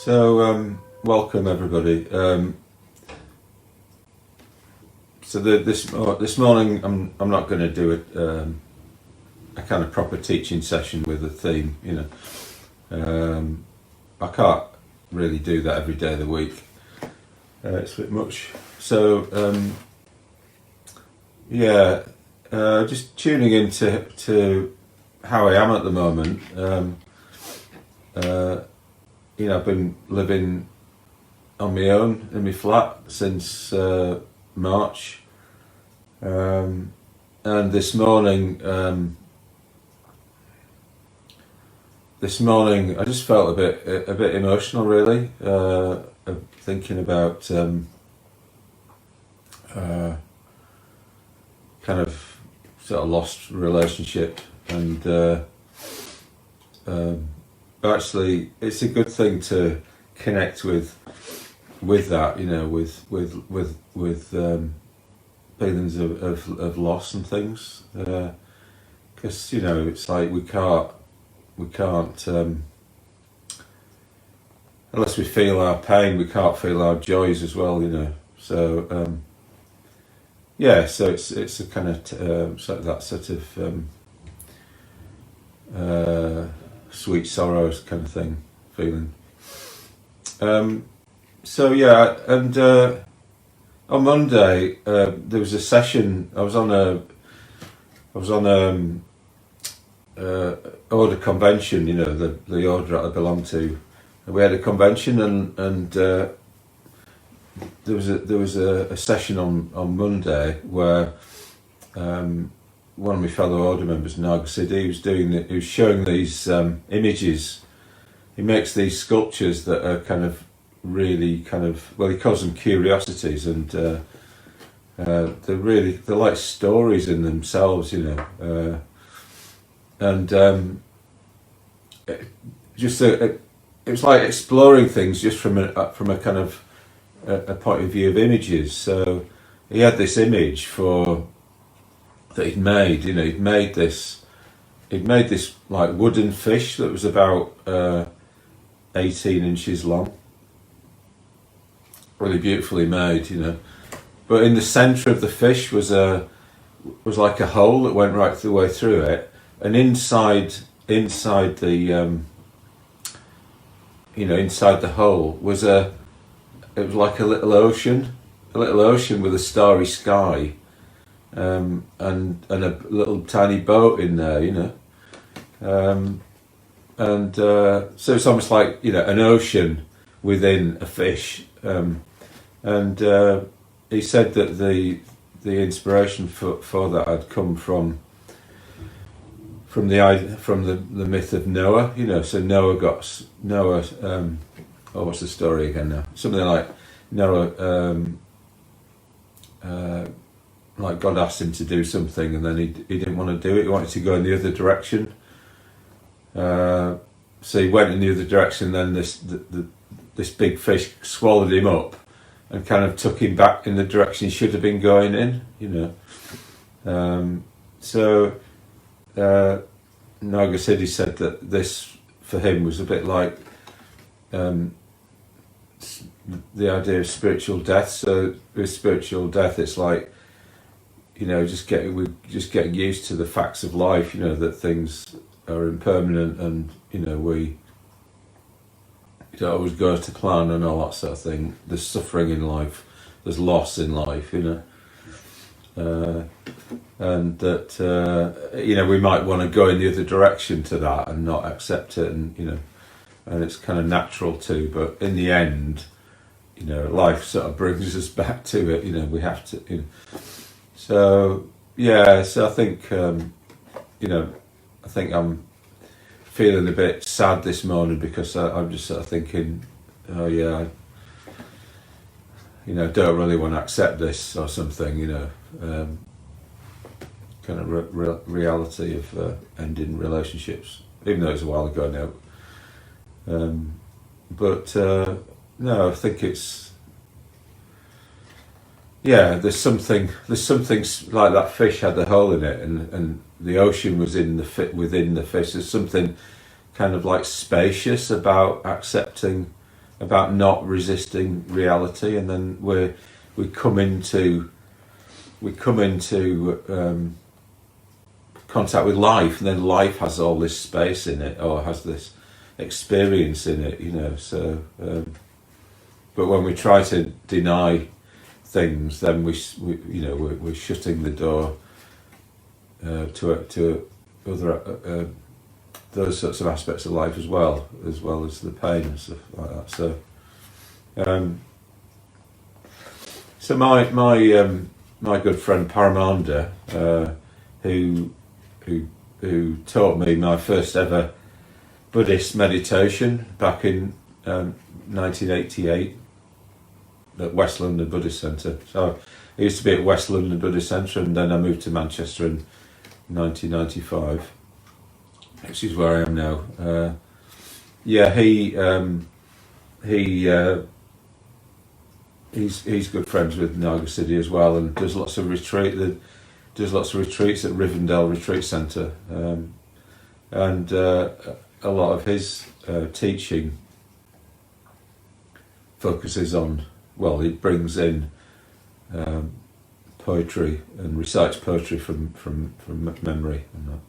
Welcome everybody. This morning I'm not going to do a kind of proper teaching session with a theme. I can't really do that every day of the week. It's a bit much. Just tuning into how I am at the moment. I've been living on my own in my flat since March, and this morning I just felt a bit emotional, really, thinking about kind of sort of lost relationship, and actually it's a good thing to connect with that, with feelings of loss and things, because it's like we can't unless we feel our pain, we can't feel our joys as well, so it's a kind of that sort of sweet sorrows kind of thing, feeling. On Monday there was a session. I was on order convention, the order that I belong to. And we had a convention, and there was a session on Monday where one of my fellow order members, Nagasidi, he was showing these images. He makes these sculptures that are kind of really he calls them curiosities, and they're like stories in themselves, it was like exploring things just from a kind of a point of view of images. So he had this image that he'd made. He'd made this like wooden fish that was about 18 inches long, really beautifully made, But in the centre of the fish was like a hole that went right the way through it, and inside the inside the hole was it was like a little ocean with a starry sky, and a little tiny boat in there, so it's almost like an ocean within a fish, and he said that the inspiration for that had come from the myth of Noah. So Noah what's the story again now? Something like Noah, like God asked him to do something, and then he didn't want to do it. He wanted to go in the other direction. So he went in the other direction. Then this big fish swallowed him up and kind of took him back in the direction he should have been going in. Nagasidi said that this for him was a bit like the idea of spiritual death. So with spiritual death, it's like just getting used to the facts of life. That things are impermanent, and we don't always go to plan and all that sort of thing. There's suffering in life, there's loss in life, and that we might want to go in the other direction to that and not accept it, and and it's kind of natural too. But in the end, life sort of brings us back to it. We have to. So I think I think I'm feeling a bit sad this morning because I'm just sort of thinking, I don't really want to accept this or something, kind of reality of ending relationships, even though it was a while ago now. No, I think it's there's something like that fish had the hole in it, and the ocean was within the fish. There's something kind of like spacious about accepting about not resisting reality, and then we come into contact with life, and then life has all this space in it, or has this experience in it, you know. So, but when we try to deny things, then we're shutting the door to other those sorts of aspects of life as well as the pain and stuff like that. So my good friend Paramanda, who taught me my first ever Buddhist meditation back in 1988 at West London Buddhist Centre. So I used to be at West London Buddhist Centre, and then I moved to Manchester in 1995, which is where I am now. He's good friends with Nagasidi as well, and does lots of retreats at Rivendell Retreat Centre, and a lot of his teaching focuses on, well, he brings in poetry and recites poetry from memory and that.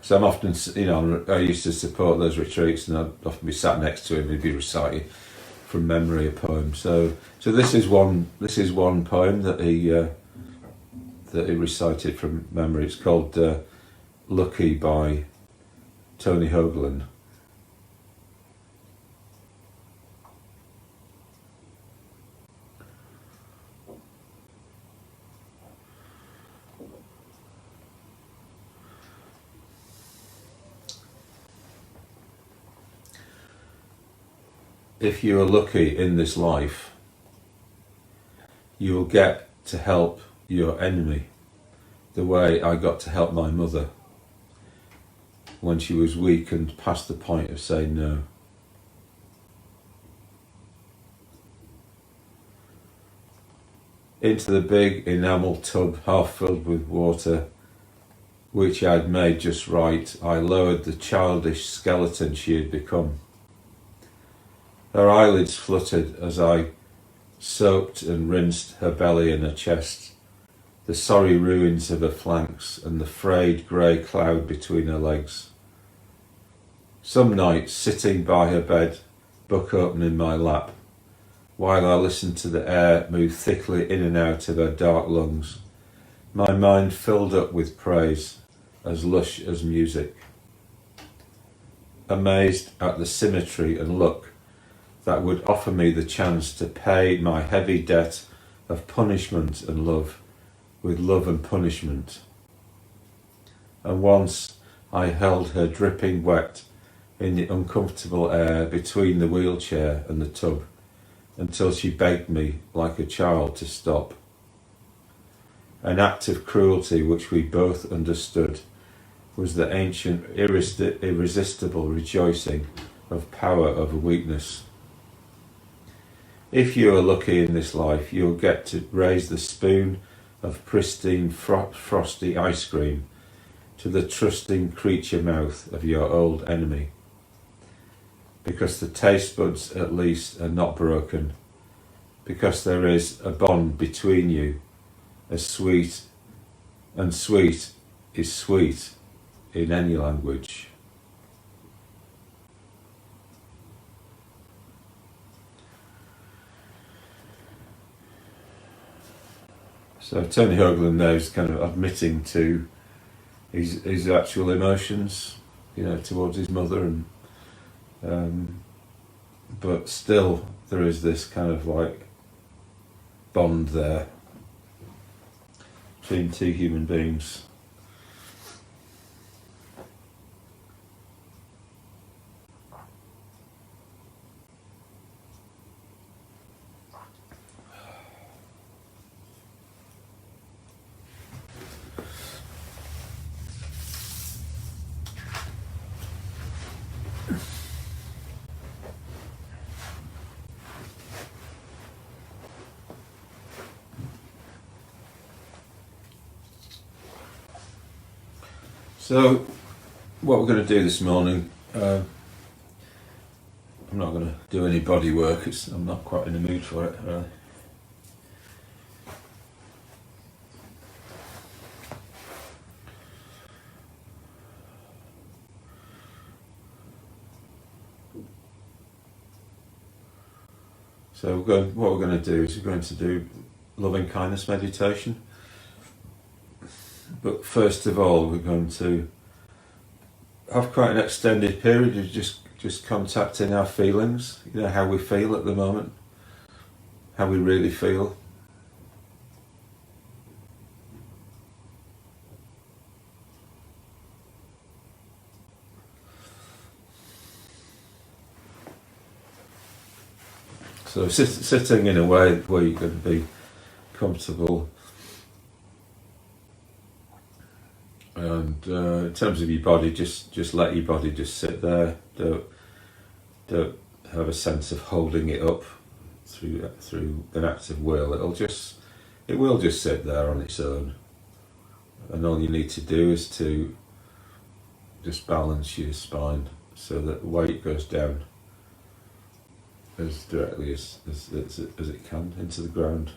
So I'm often, I used to support those retreats, and I'd often be sat next to him. He'd be reciting from memory a poem. So this is one poem that he recited from memory. It's called "Lucky" by Tony Hoagland. If you are lucky in this life, you will get to help your enemy the way I got to help my mother when she was weak and past the point of saying no. Into the big enamel tub half filled with water, which I had made just right, I lowered the childish skeleton she had become. Her eyelids fluttered as I soaked and rinsed her belly and her chest, the sorry ruins of her flanks and the frayed grey cloud between her legs. Some nights, sitting by her bed, book open in my lap, while I listened to the air move thickly in and out of her dark lungs, my mind filled up with praise, as lush as music. Amazed at the symmetry and look that would offer me the chance to pay my heavy debt of punishment and love with love and punishment. And once I held her dripping wet in the uncomfortable air between the wheelchair and the tub until she begged me like a child to stop. An act of cruelty which we both understood was the ancient irresistible rejoicing of power over weakness. If you are lucky in this life, you'll get to raise the spoon of pristine frosty ice cream to the trusting creature mouth of your old enemy. Because the taste buds at least are not broken, because there is a bond between you, as sweet, and sweet is sweet in any language. So Tony Hoagland now is kind of admitting to his actual emotions, towards his mother, and but still there is this kind of like bond there between two human beings. So what we're going to do this morning, I'm not going to do any body work. I'm not quite in the mood for it, really. So what we're going to do is we're going to do loving kindness meditation. But first of all, we're going to have quite an extended period of just contacting our feelings, how we feel at the moment, how we really feel. So sitting in a way where you can be comfortable, and in terms of your body, just let your body just sit there. Don't have a sense of holding it up through an act of will. It will just sit there on its own, and all you need to do is to just balance your spine so that the weight goes down as directly as it can into the ground.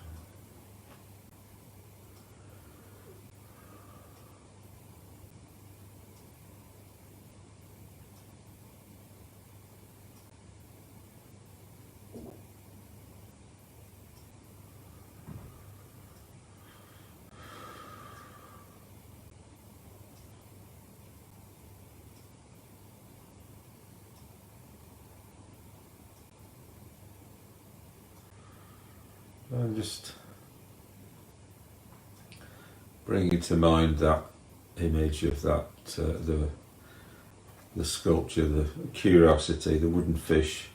And just bringing to mind that image of that the sculpture, the curiosity, the wooden fish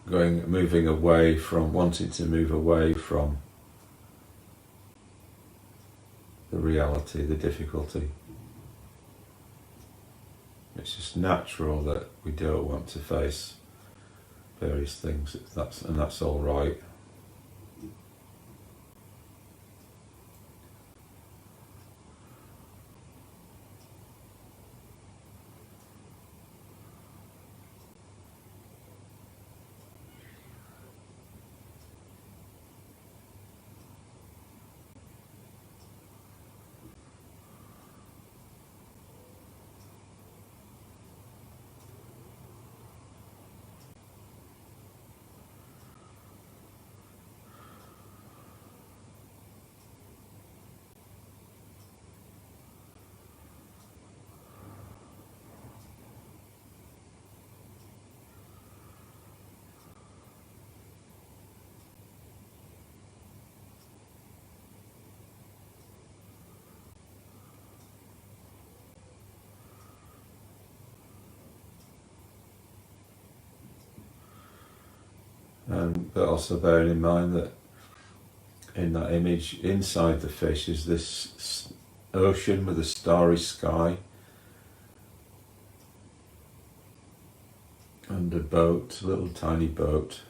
moving away from, wanting to move away from the reality, the difficulty. It's just natural that we don't want to face various things, and that's all right. But also bearing in mind that in that image, inside the fish is this ocean with a starry sky and a boat, a little tiny boat.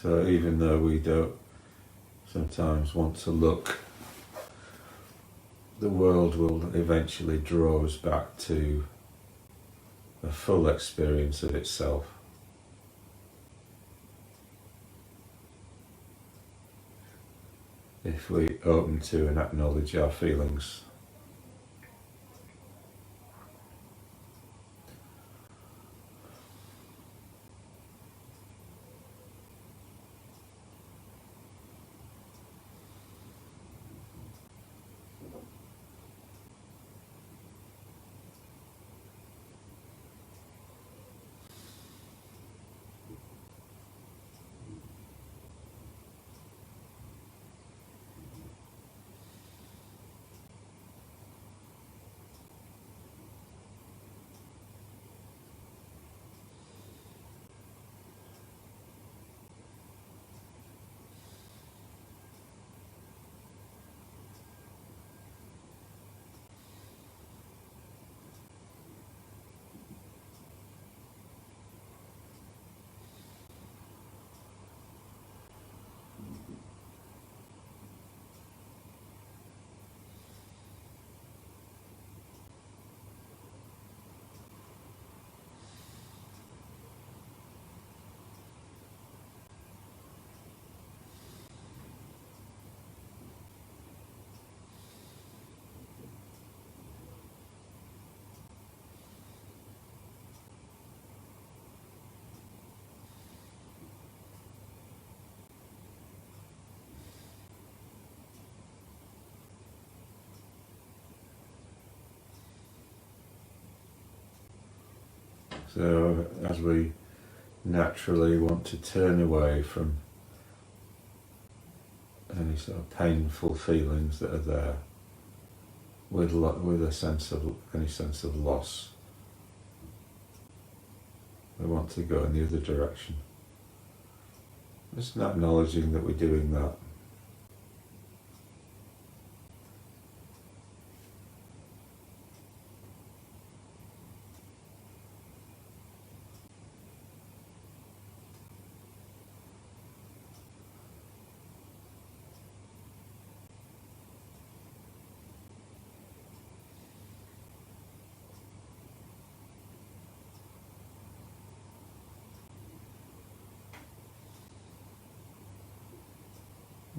So even though we don't sometimes want to look, the world will eventually draw us back to a full experience of itself. If we open to and acknowledge our feelings. So as we naturally want to turn away from any sort of painful feelings that are there, with a sense of any sense of loss, we want to go in the other direction. Just acknowledging that we're doing that.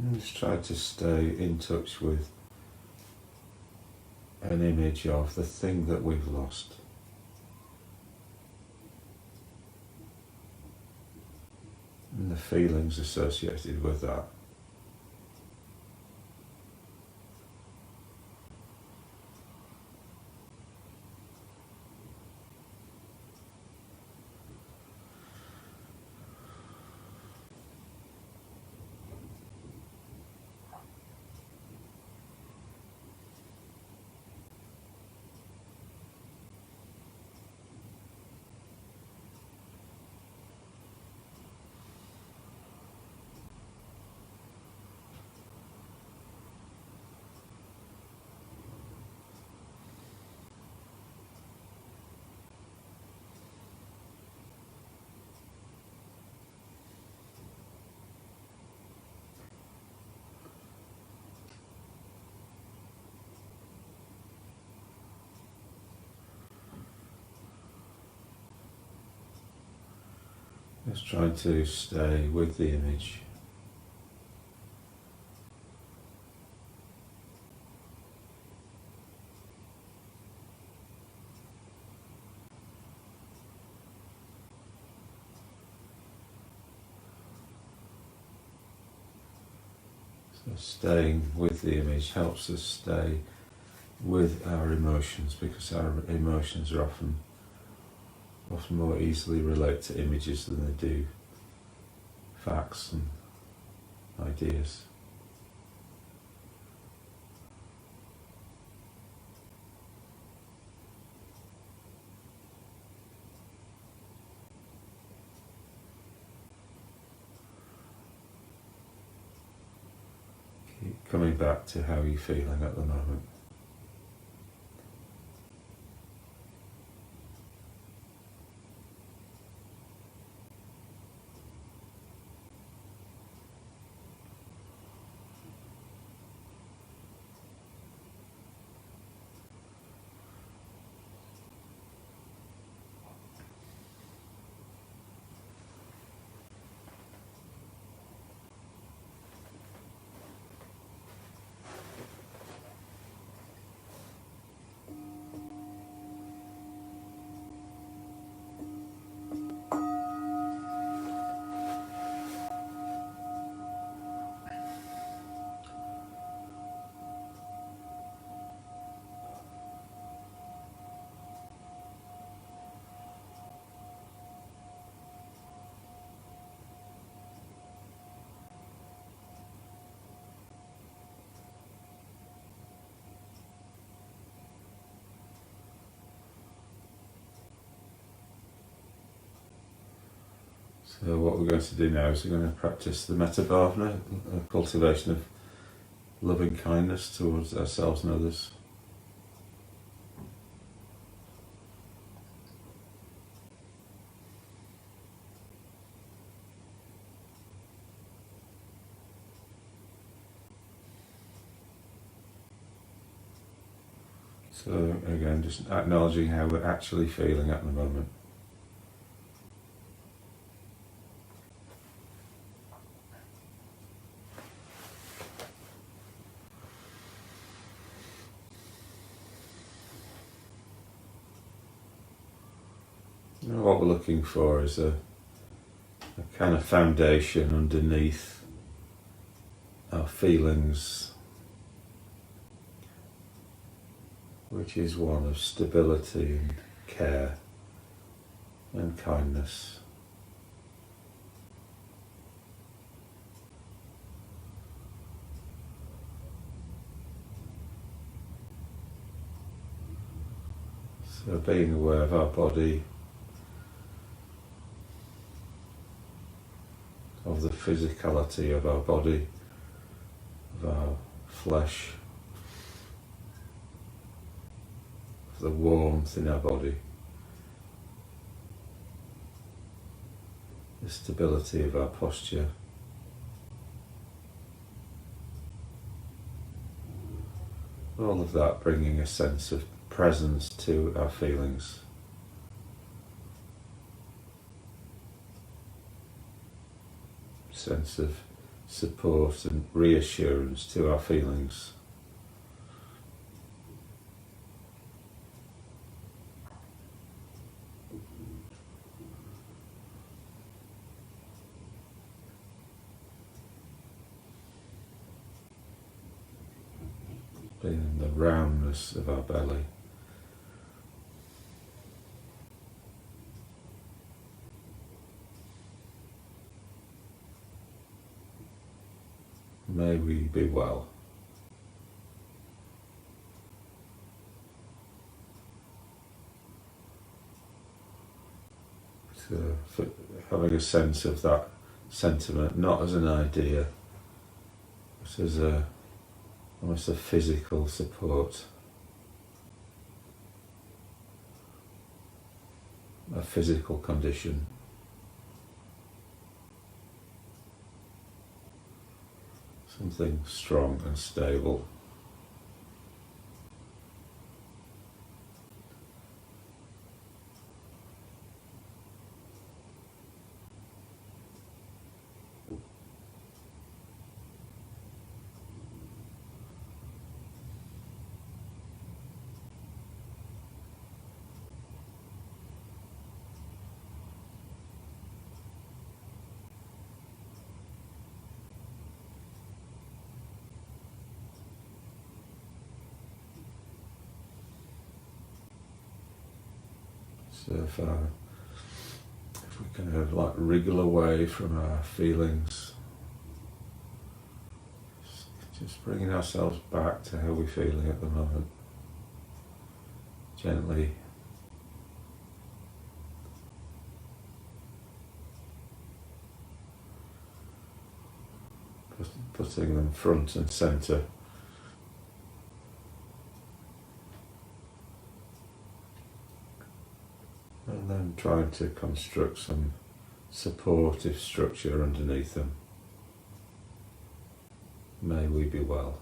And just try to stay in touch with an image of the thing that we've lost. And the feelings associated with that. Just trying to stay with the image. So staying with the image helps us stay with our emotions, because our emotions are often more easily relate to images than they do facts and ideas. Keep coming back to how you're feeling at the moment. So what we're going to do now is we're going to practice the metta bhavana, a cultivation of loving kindness towards ourselves and others. So again, just acknowledging how we're actually feeling at the moment. And what we're looking for is a kind of foundation underneath our feelings, which is one of stability and care and kindness. So being aware of our body, of the physicality of our body, of our flesh, of the warmth in our body, the stability of our posture. All of that bringing a sense of presence to our feelings. Sense of support and reassurance to our feelings. Being in the roundness of our belly. May we be well. So, having a sense of that sentiment, not as an idea, but as almost a physical support, a physical condition. Something strong and stable. So if we kind of like wriggle away from our feelings, just bringing ourselves back to how we're feeling at the moment, gently. Putting them front and centre. And then trying to construct some supportive structure underneath them. May we be well.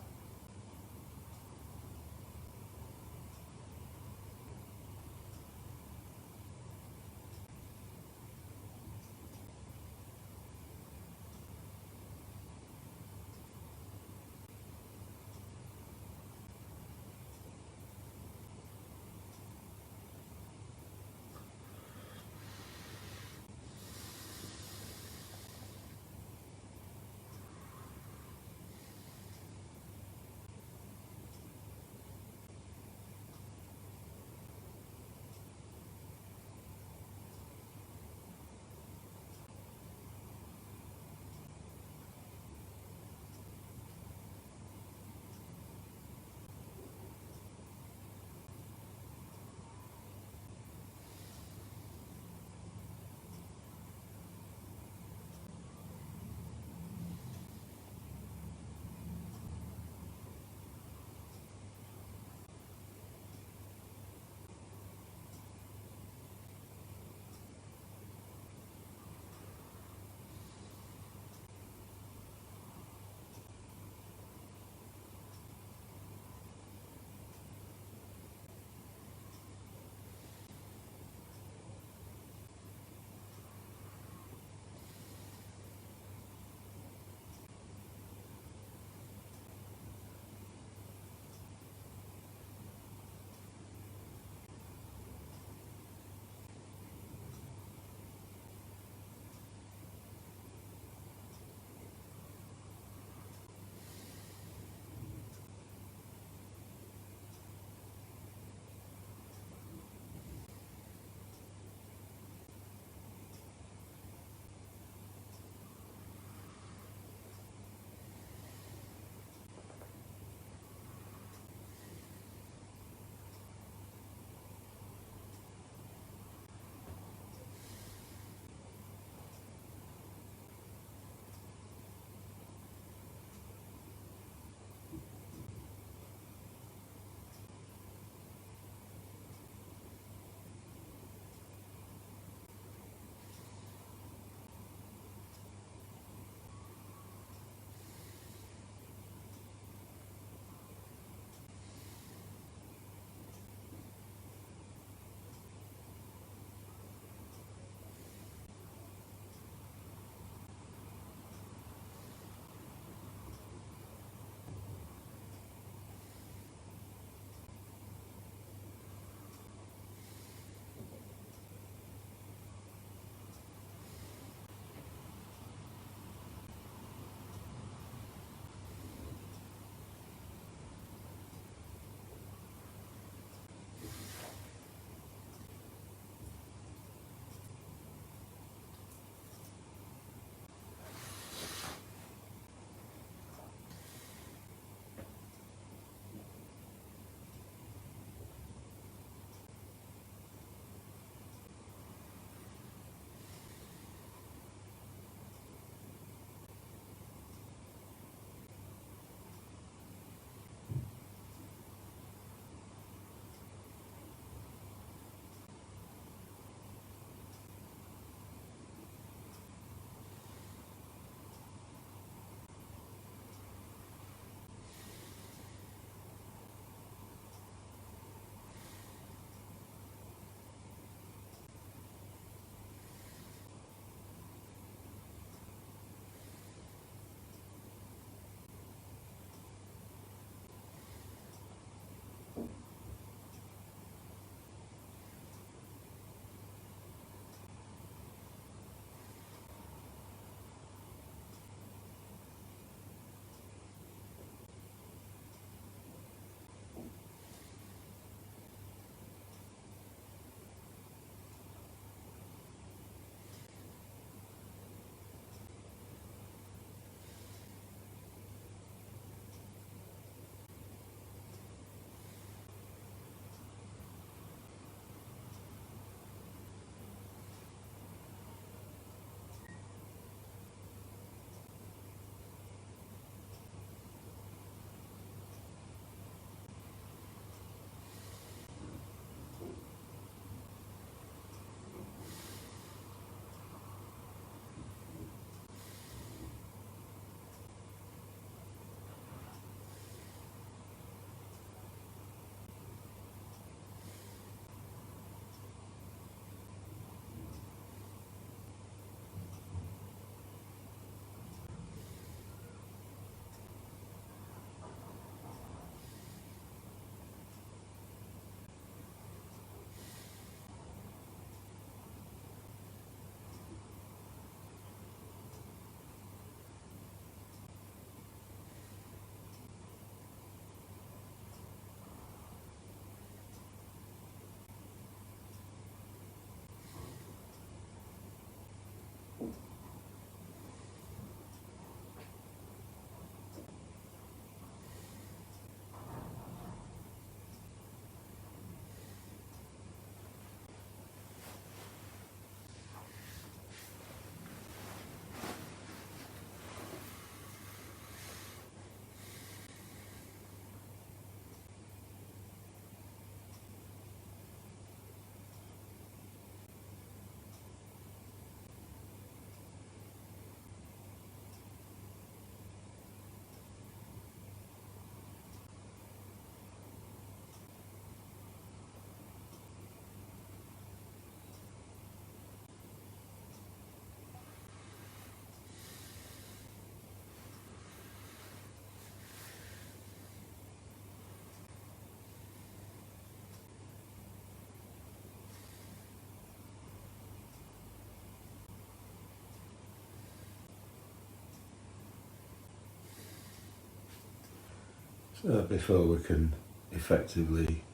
So before we can effectively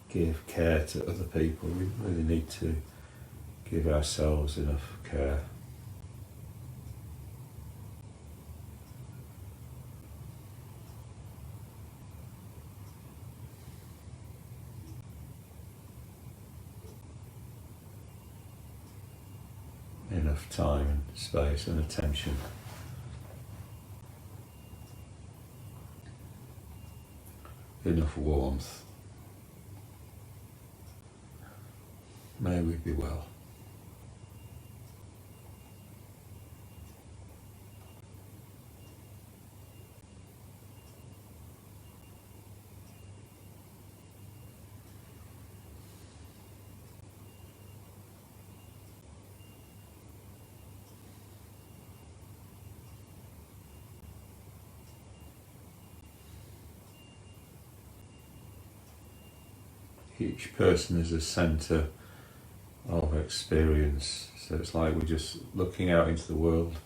give care to other people, we really need to give ourselves enough care. Enough time and space and attention. Enough warmth. May we be well. Each person is a centre of experience, so it's like we're just looking out into the world,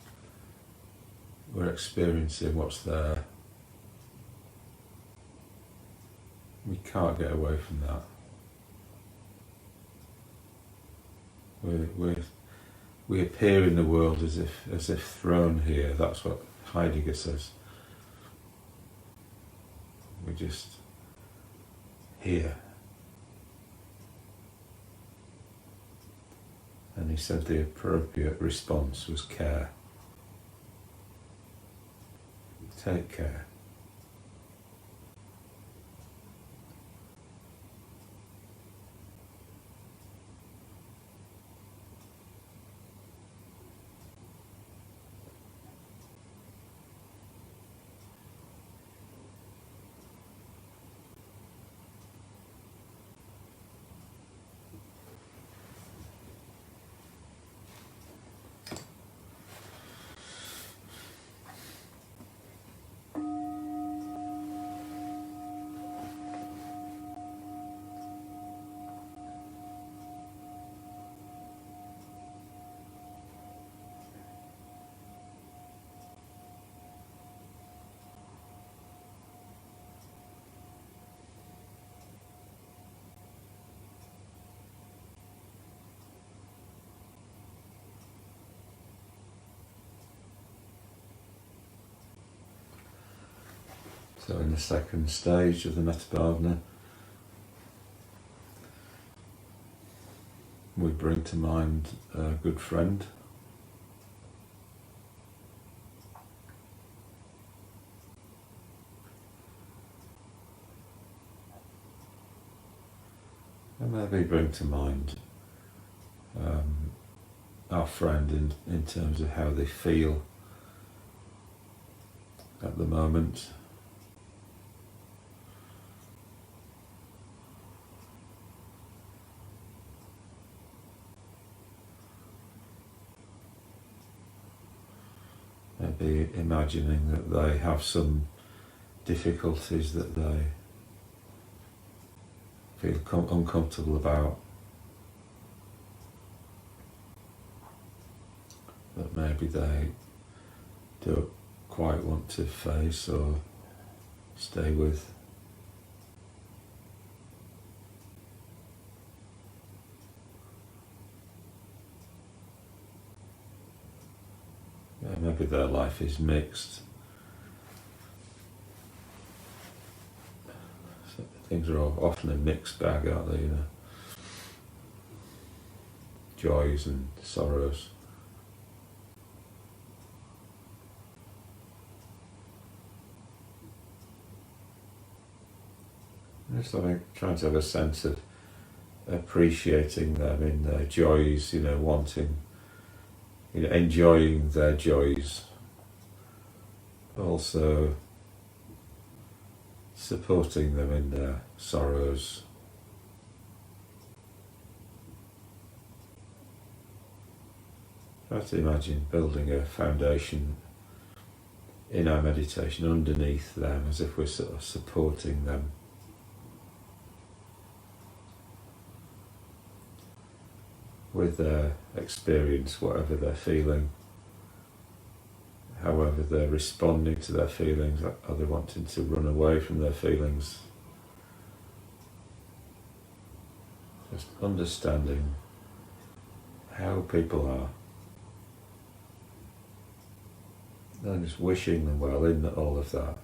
we're experiencing what's there. We can't get away from that. We appear in the world as if thrown here. That's what Heidegger says. We're just here. And he said the appropriate response was care. Take care. So in the second stage of the Mahabodhi, we bring to mind a good friend. And maybe bring to mind our friend in terms of how they feel at the moment. Maybe imagining that they have some difficulties that they feel uncomfortable about, that maybe they don't quite want to face or stay with. Maybe their life is mixed. So things are often a mixed bag, aren't they? You know, joys and sorrows. Just trying to have a sense of appreciating them in their joys. You know, wanting. You know, enjoying their joys, but also supporting them in their sorrows. Try to imagine building a foundation in our meditation underneath them, as if we're sort of supporting them. With their experience, whatever they're feeling, however they're responding to their feelings. Are they wanting to run away from their feelings? Just understanding how people are. And just wishing them well in all of that.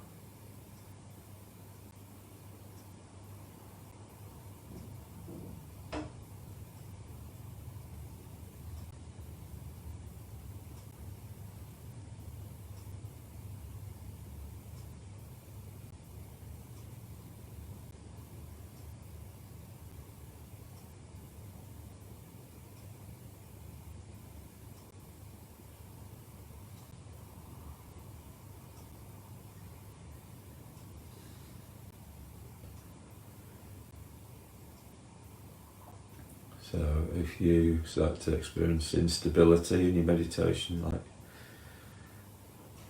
So if you start to experience instability in your meditation, like,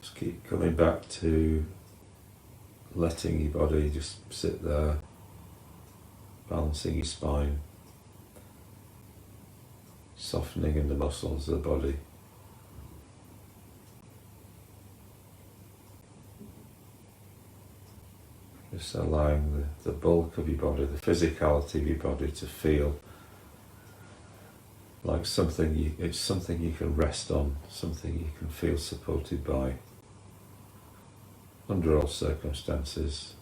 just keep coming back to letting your body just sit there, balancing your spine, softening in the muscles of the body. Just allowing the bulk of your body, the physicality of your body to feel like it's something you can rest on, something you can feel supported by under all circumstances.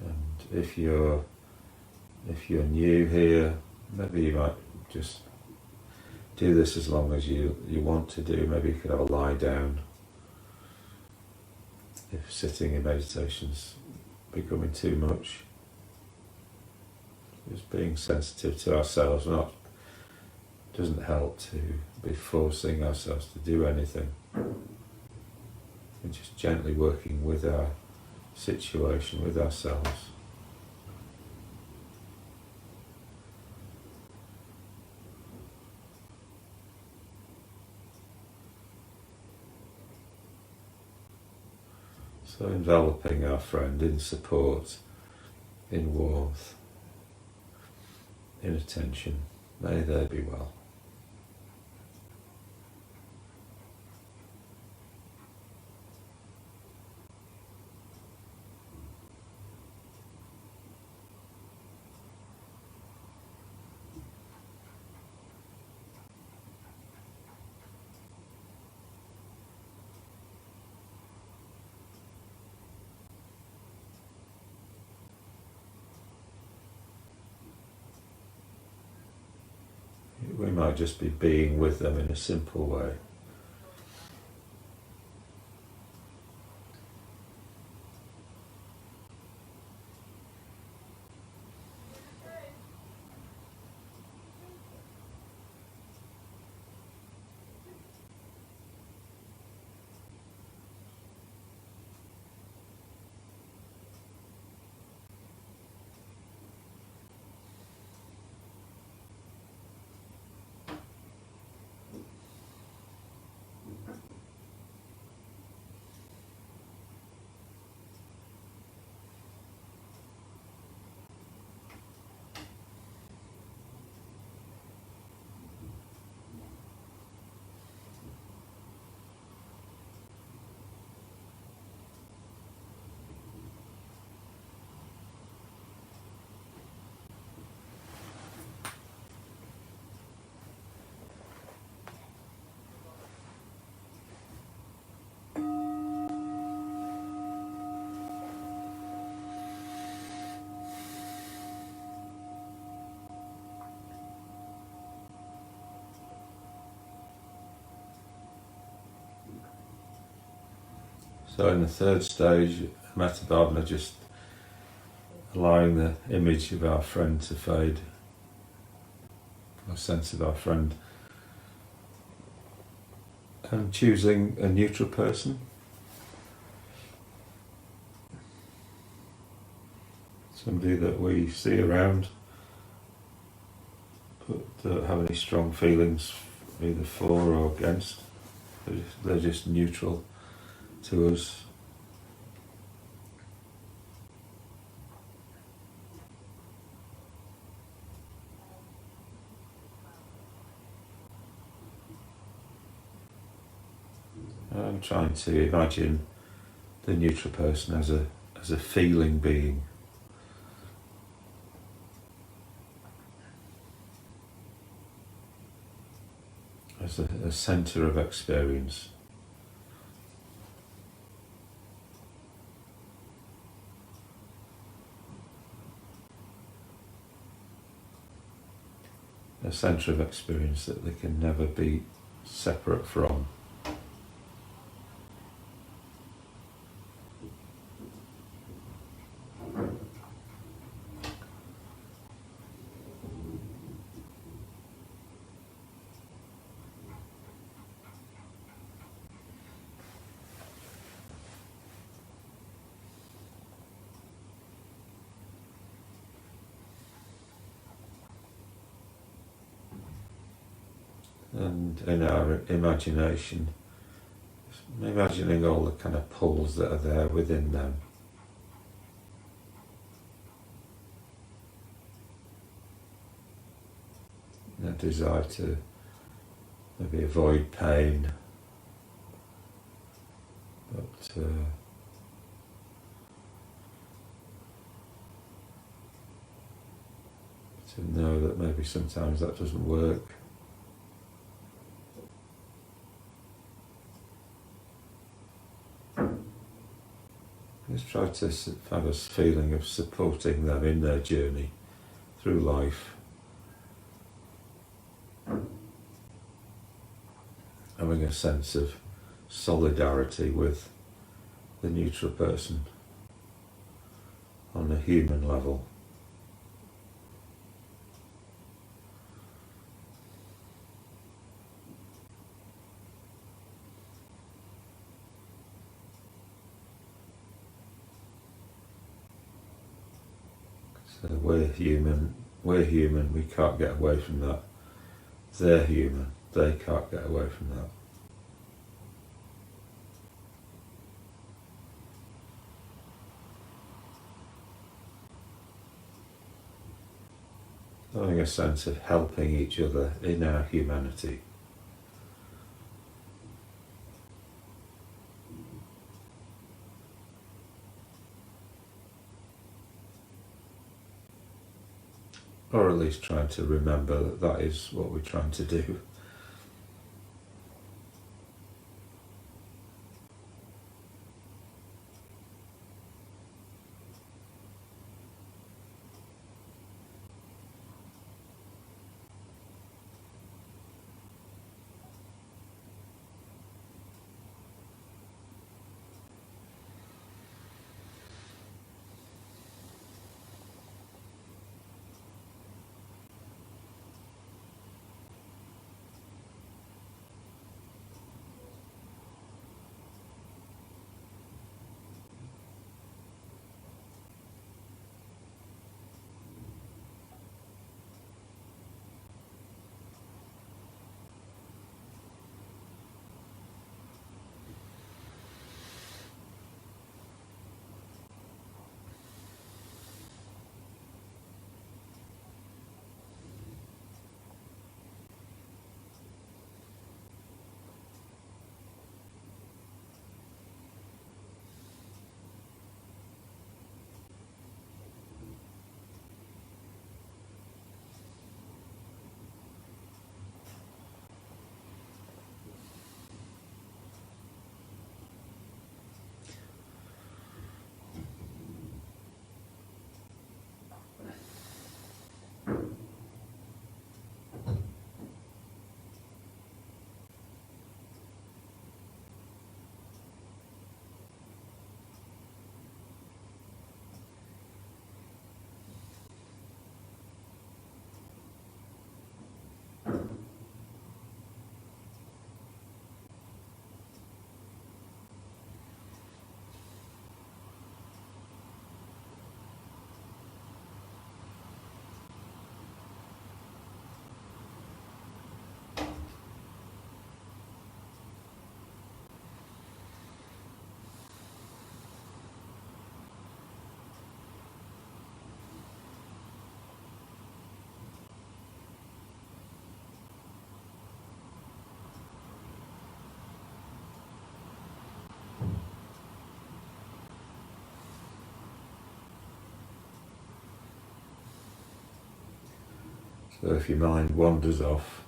And if you're new here, maybe you might just do this as long as you want to do. Maybe you could have a lie down if sitting in meditation's becoming too much. Just being sensitive to ourselves doesn't help to be forcing ourselves to do anything. We're just gently working with our situation, with ourselves. So enveloping our friend in support, in warmth, in attention. May they be well. We might just be being with them in a simple way. So in the third stage, Mahabodhi, just allowing the image of our friend to fade, our sense of our friend, and choosing a neutral person. Somebody that we see around but don't have any strong feelings either for or against. They're just neutral to us. trying to imagine the neutral person as a feeling being. As a centre of experience. A centre of experience that they can never be separate from. And in our imagination, imagining all the kind of pulls that are there within them. A desire to maybe avoid pain, but to know that maybe sometimes that doesn't work. Let's try to have a feeling of supporting them in their journey through life. Having a sense of solidarity with the neutral person on a human level. So we're human, we can't get away from that. They're human, they can't get away from that. Having a sense of helping each other in our humanity. Or at least trying to remember that that is what we're trying to do. So if your mind wanders off,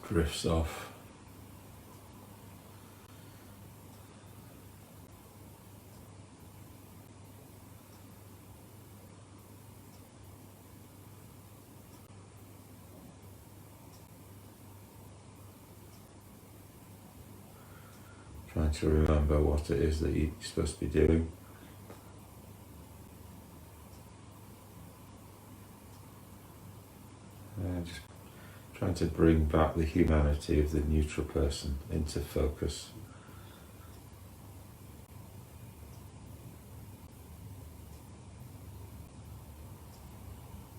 drifts off, trying to remember what it is that you're supposed to be doing. Just trying to bring back the humanity of the neutral person into focus.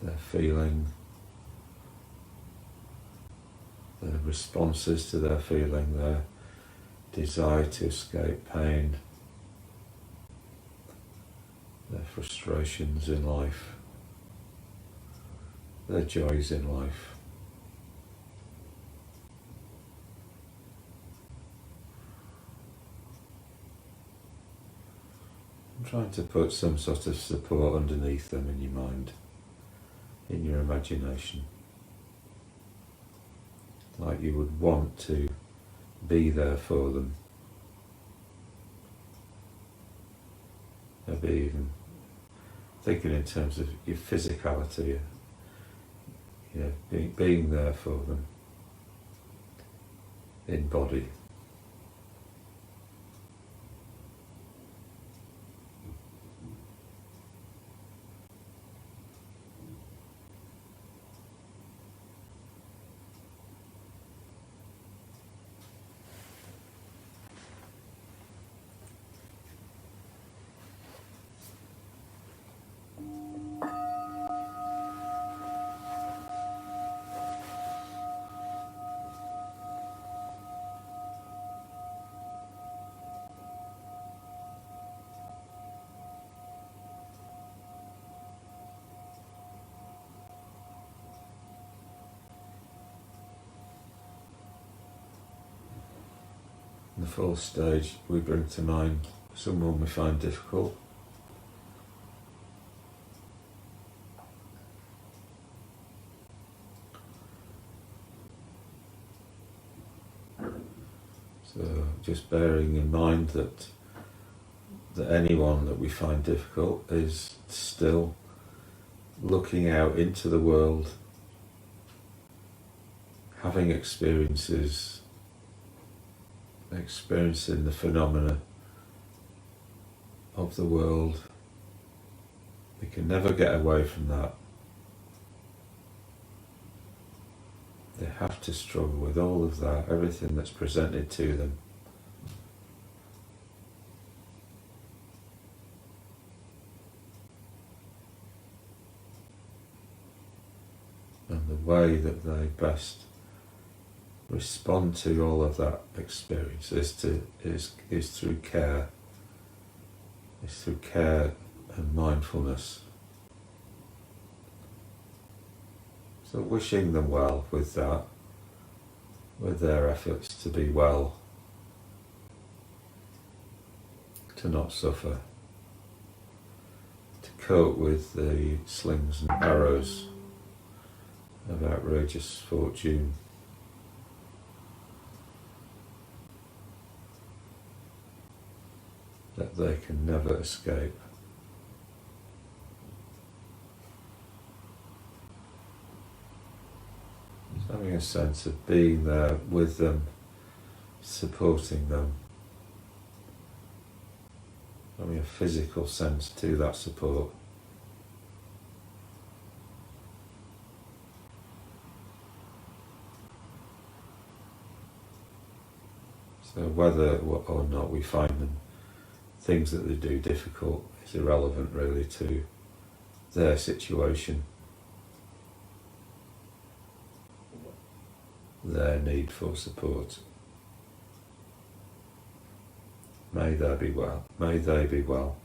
Their feeling, their responses to their feeling, their desire to escape pain, their frustrations in life, their joys in life. I'm trying to put some sort of support underneath them in your mind, in your imagination, like you would want to be there for them. Maybe even thinking in terms of your physicality, being there for them in body. In the fourth stage, we bring to mind someone we find difficult. So just bearing in mind that anyone that we find difficult is still looking out into the world, having experiences, experiencing the phenomena of the world. They can never get away from that. They have to struggle with all of that, everything that's presented to them. And the way that they best respond to all of that experience is through care. It's through care and mindfulness. So wishing them well with that, with their efforts to be well, to not suffer, to cope with the slings and arrows of outrageous fortune. That they can never escape. Just having a sense of being there with them, supporting them, having a physical sense to that support. So whether or not we find them things that they do difficult is irrelevant really to their situation, their need for support. May they be well. May they be well.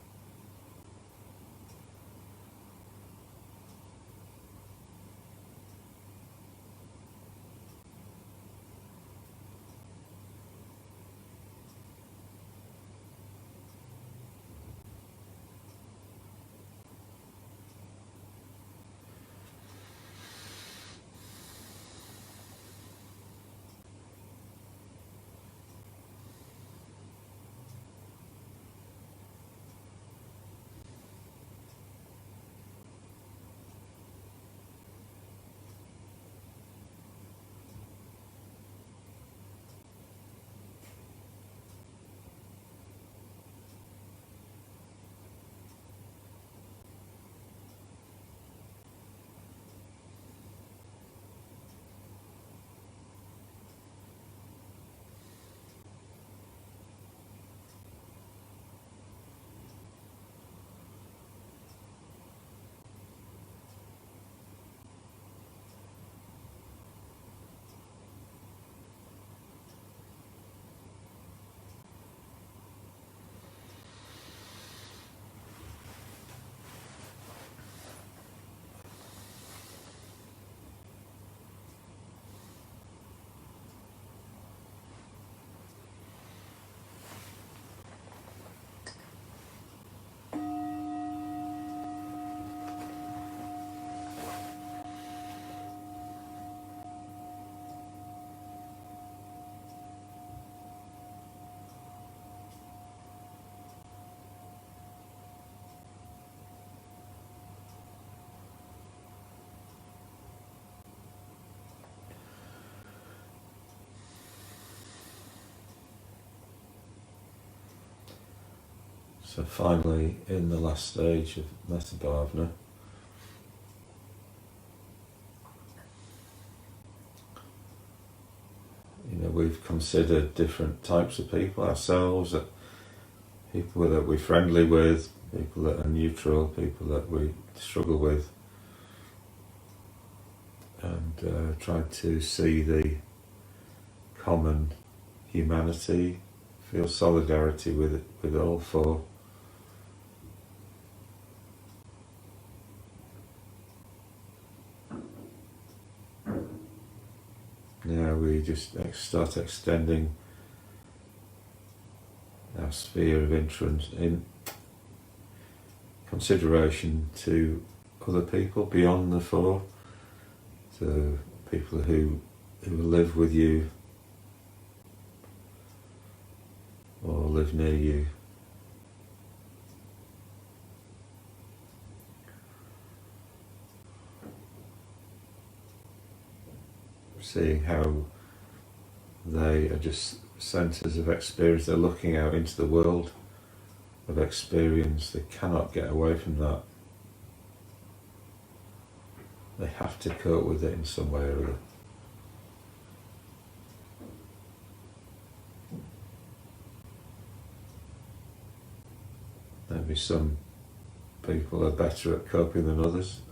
So finally, in the last stage of Mahabodhi, we've considered different types of people ourselves, people that we're friendly with, people that are neutral, people that we struggle with, and tried to see the common humanity, feel solidarity with all four. Now we just start extending our sphere of interest in consideration to other people beyond the four, to people who live with you or live near you. Seeing how they are just centres of experience. They're looking out into the world of experience. They cannot get away from that. They have to cope with it in some way or other. Maybe some people are better at coping than others.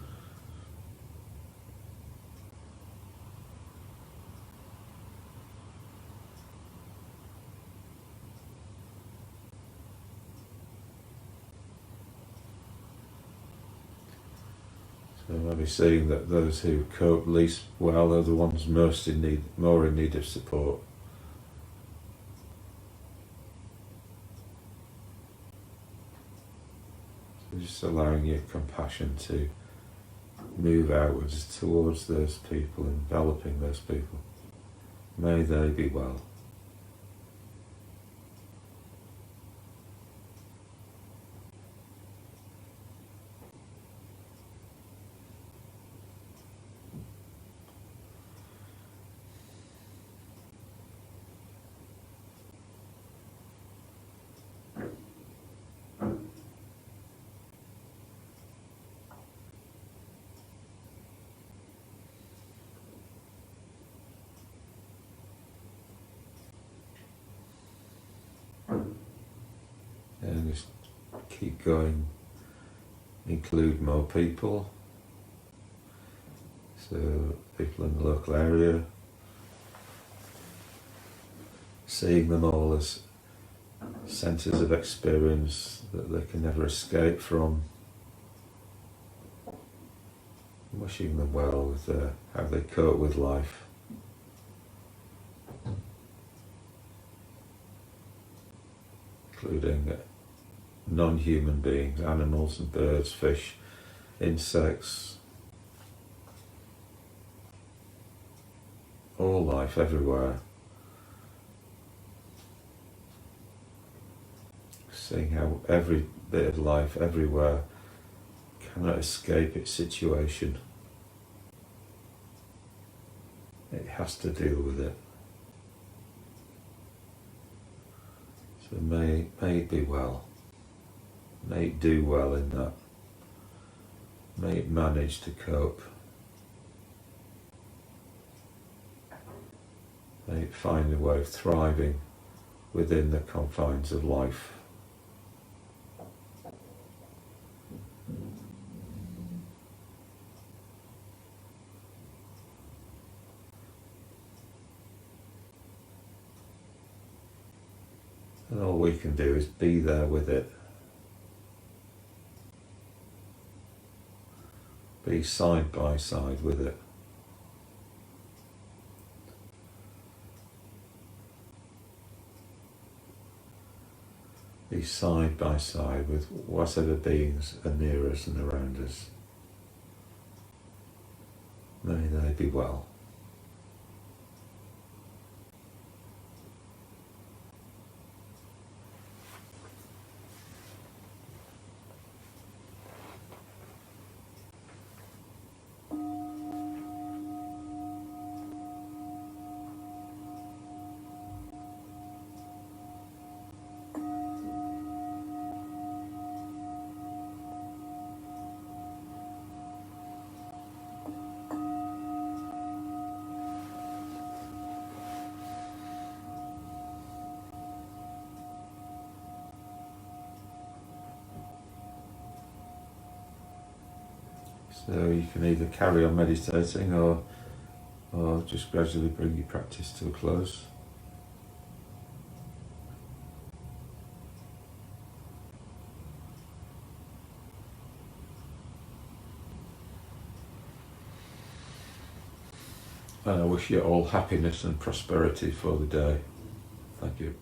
So maybe seeing that those who cope least well are the ones more in need of support. So just allowing your compassion to move outwards towards those people, enveloping those people. May they be well. And just keep going, include more people, so people in the local area, seeing them all as centres of experience that they can never escape from, wishing them well with how they cope with life. Including non-human beings, animals and birds, fish, insects, all life everywhere. Seeing how every bit of life everywhere cannot escape its situation. It has to deal with it. So may it be well. May it do well in that. May it manage to cope. May it find a way of thriving within the confines of life. And all we can do is be there with it. Be side by side with it. Be side by side with whatever beings are near us and around us. May they be well. So you can either carry on meditating or just gradually bring your practice to a close. And I wish you all happiness and prosperity for the day. Thank you.